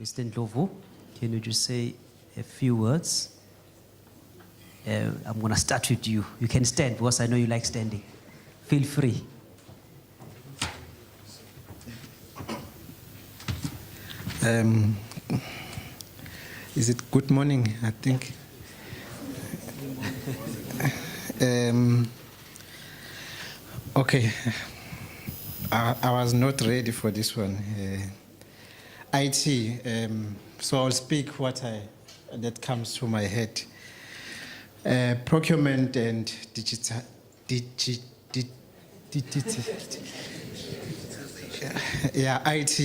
Mr. Ndlovu, can you just say a few words? I'm going to start with you. You can stand because I know you like standing. Feel free. Is it good morning, I think? Okay, I was not ready for this one. IT, so I'll speak that comes to my head. Procurement and digital, yeah, IT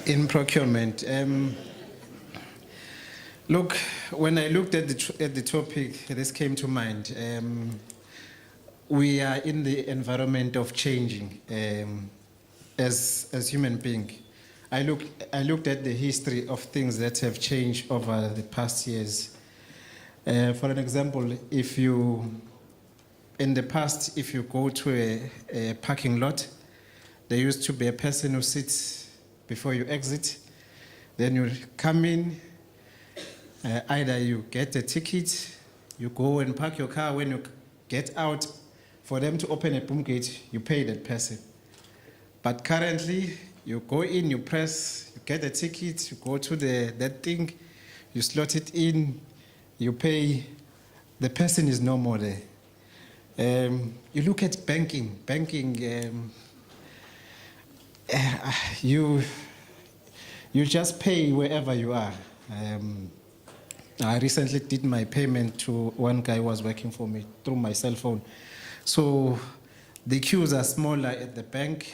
in procurement. Look, when I looked at the topic, this came to mind. We are in the environment of changing as human beings. I looked at the history of things that have changed over the past years. For an example, in the past, if you go to a parking lot, there used to be a person who sits before you exit. Then you come in, either you get a ticket, you go and park your car. When you get out, for them to open a boom gate, you pay that person. But currently, you go in, you press, you get a ticket, you go to that thing, you slot it in, you pay, the person is no more there. You look at banking. You just pay wherever you are. I recently did my payment to one guy who was working for me through my cell phone. So the queues are smaller at the bank.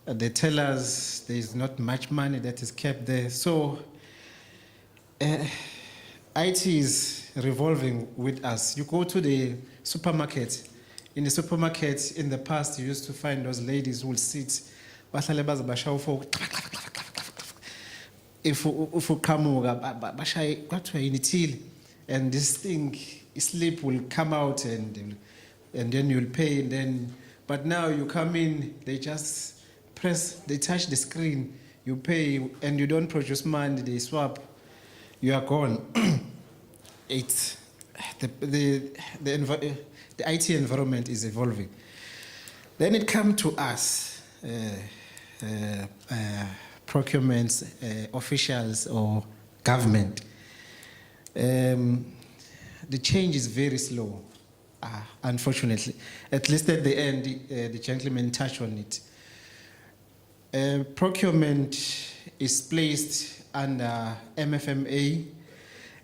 They tell us there's not much money that is kept there. So IT is revolving with us. You go to the supermarket. In the supermarket, in the past, you used to find those ladies who will sit. If you come and this thing, sleep will come out and then you'll pay. But now you come in, they just press, they touch the screen, you pay, and you don't produce money, they swap, you are gone. The IT environment is evolving. Then it comes to us, procurement officials or government. The change is very slow, unfortunately. At least at the end, the gentleman touched on it. Procurement is placed under MFMA.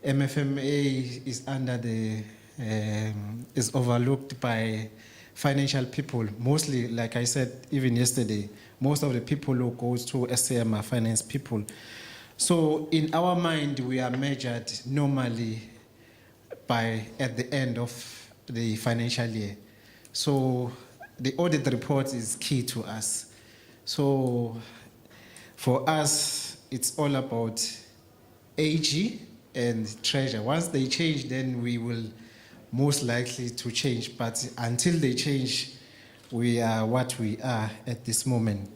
MFMA is under is overlooked by financial people. Mostly, like I said, even yesterday, most of the people who go to SCM are finance people. So in our mind, we are measured normally at the end of the financial year. So the audit report is key to us. So for us, it's all about AG and treasure. Once they change, then we will most likely to change. But until they change, we are what we are at this moment.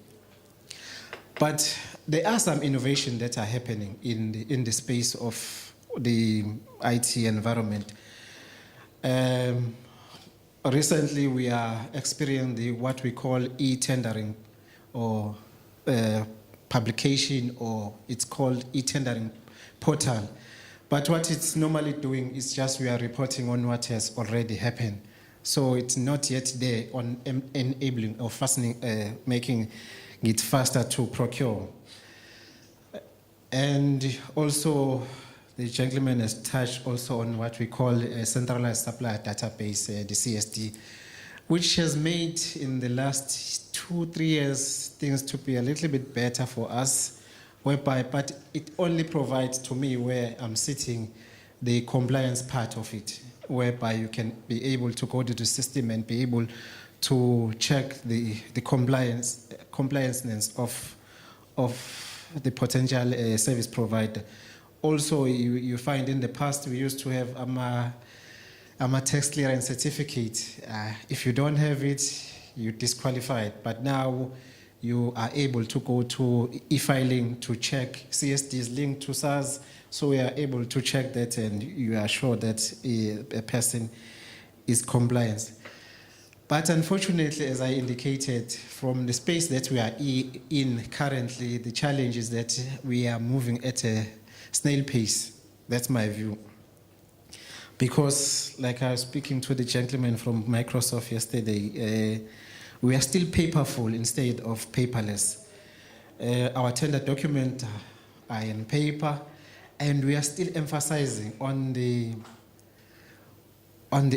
But there are some innovations that are happening in the space of the IT environment. Recently, we are experiencing what we call e-tendering or publication, or it's called e-tendering portal. But what it's normally doing is just we are reporting on what has already happened. So it's not yet there on enabling or making it faster to procure. And also, the gentleman has touched also on what we call a centralized supplier database, the CSD, which has made in the last 2-3 years things to be a little bit better for us, but it only provides to me where I'm sitting the compliance part of it, whereby you can be able to go to the system and be able to check the compliance of the potential service provider. Also, you find in the past we used to have a tax clearance certificate. If you don't have it, you're disqualified. But now you are able to go to e-filing to check. CSD is linked to SARS, so we are able to check that and you are sure that a person is compliant. But unfortunately, as I indicated, from the space that we are in currently, the challenge is that we are moving at a snail pace. That's my view. Because, like I was speaking to the gentleman from Microsoft yesterday, we are still paperful instead of paperless. Our tender documents are in paper, and we are still emphasizing on the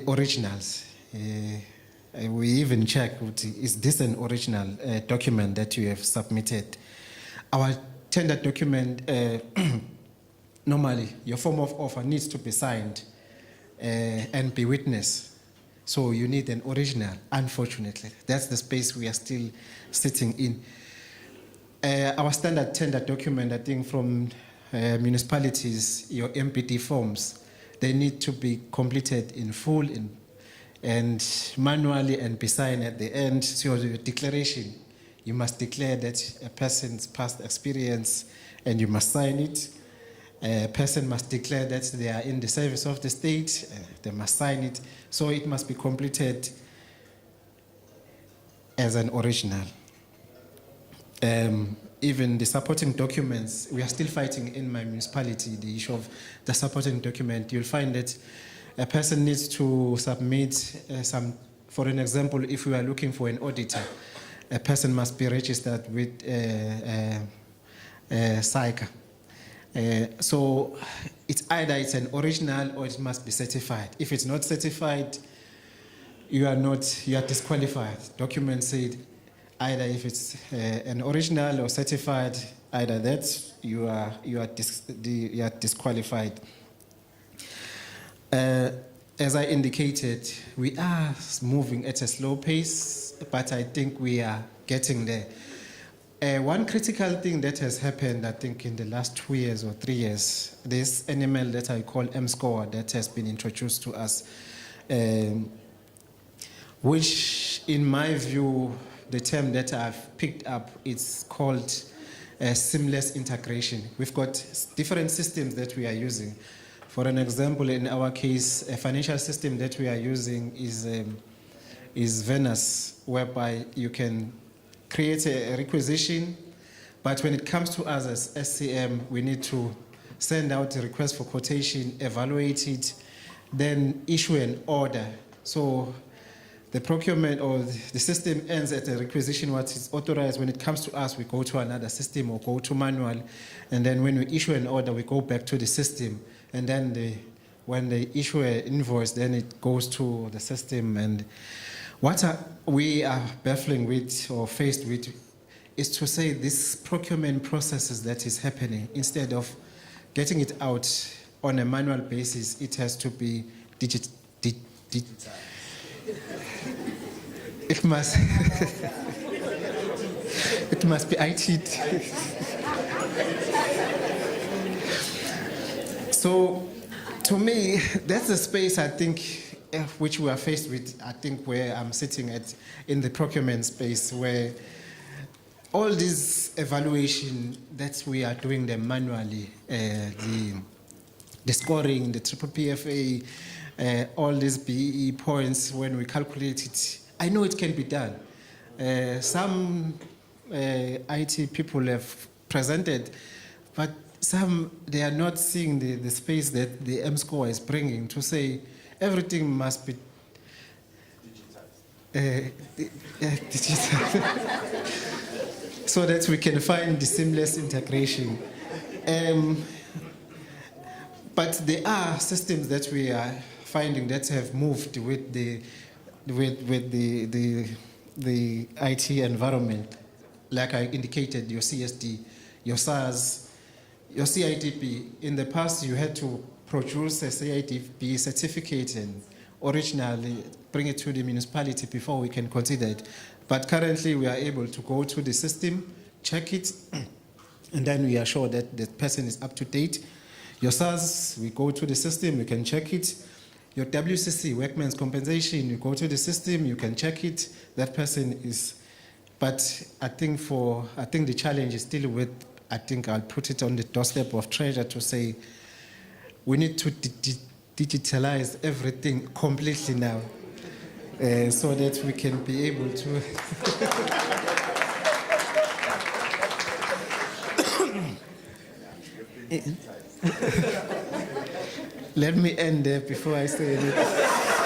originals. We even check, is this an original document that you have submitted? Our tender document, normally, your form of offer needs to be signed and be witnessed. So you need an original, unfortunately. That's the space we are still sitting in. Our standard tender document, I think, from municipalities, your MPD forms, they need to be completed in full and manually and be signed at the end. So your declaration, you must declare that a person's past experience and you must sign it. A person must declare that they are in the service of the state, they must sign it. So it must be completed as an original. Even the supporting documents, we are still fighting in my municipality, the issue of the supporting document. You'll find that a person needs to submit some, for an example, if we are looking for an auditor, a person must be registered with SAICA. So it's either it's an original or it must be certified. If it's not certified, you are disqualified. Documents said either if it's an original or certified, either that you are disqualified. As I indicated, we are moving at a slow pace, but I think we are getting there. One critical thing that has happened, I think, in the last 2 years or 3 years, this animal that I call M-score that has been introduced to us, which, in my view, the term that I've picked up, it's called seamless integration. We've got different systems that we are using. For an example, in our case, a financial system that we are using is Venus, whereby you can create a requisition, but when it comes to us as SCM, we need to send out a request for quotation, evaluate it, then issue an order. So the procurement or the system ends at a requisition, what is authorized. When it comes to us, we go to another system or go to manual, and then when we issue an order, we go back to the system, and then when they issue an invoice, then it goes to the system. And what we are baffling with or faced with is to say this procurement processes that is happening, instead of getting it out on a manual basis, it has to be digital. It must it must be IT. So to me, that's a space I think which we are faced with, I think, where I'm sitting in the procurement space, where all this evaluation that we are doing them manually, the scoring, the triple PFA, all these BE points, when we calculate it, I know it can be done. Some IT people have presented, but some, they are not seeing the space that the M-score is bringing to say everything must be digitized so that we can find the seamless integration. But there are systems that we are finding that have moved with the IT environment, like I indicated, your CSD, your SARS, your CIDP. In the past, you had to produce a CIDP certificate and originally bring it to the municipality before we can consider it. But currently, we are able to go to the system, check it, and then we are sure that the person is up to date. Your SARS, we go to the system, we can check it. Your WCC, workman's compensation, you go to the system, you can check it. That person is But I think the challenge is still with, I think I'll put it on the doorstep of Treasury to say, we need to digitalize everything completely now, so that we can be able to. Let me end there before I say anything.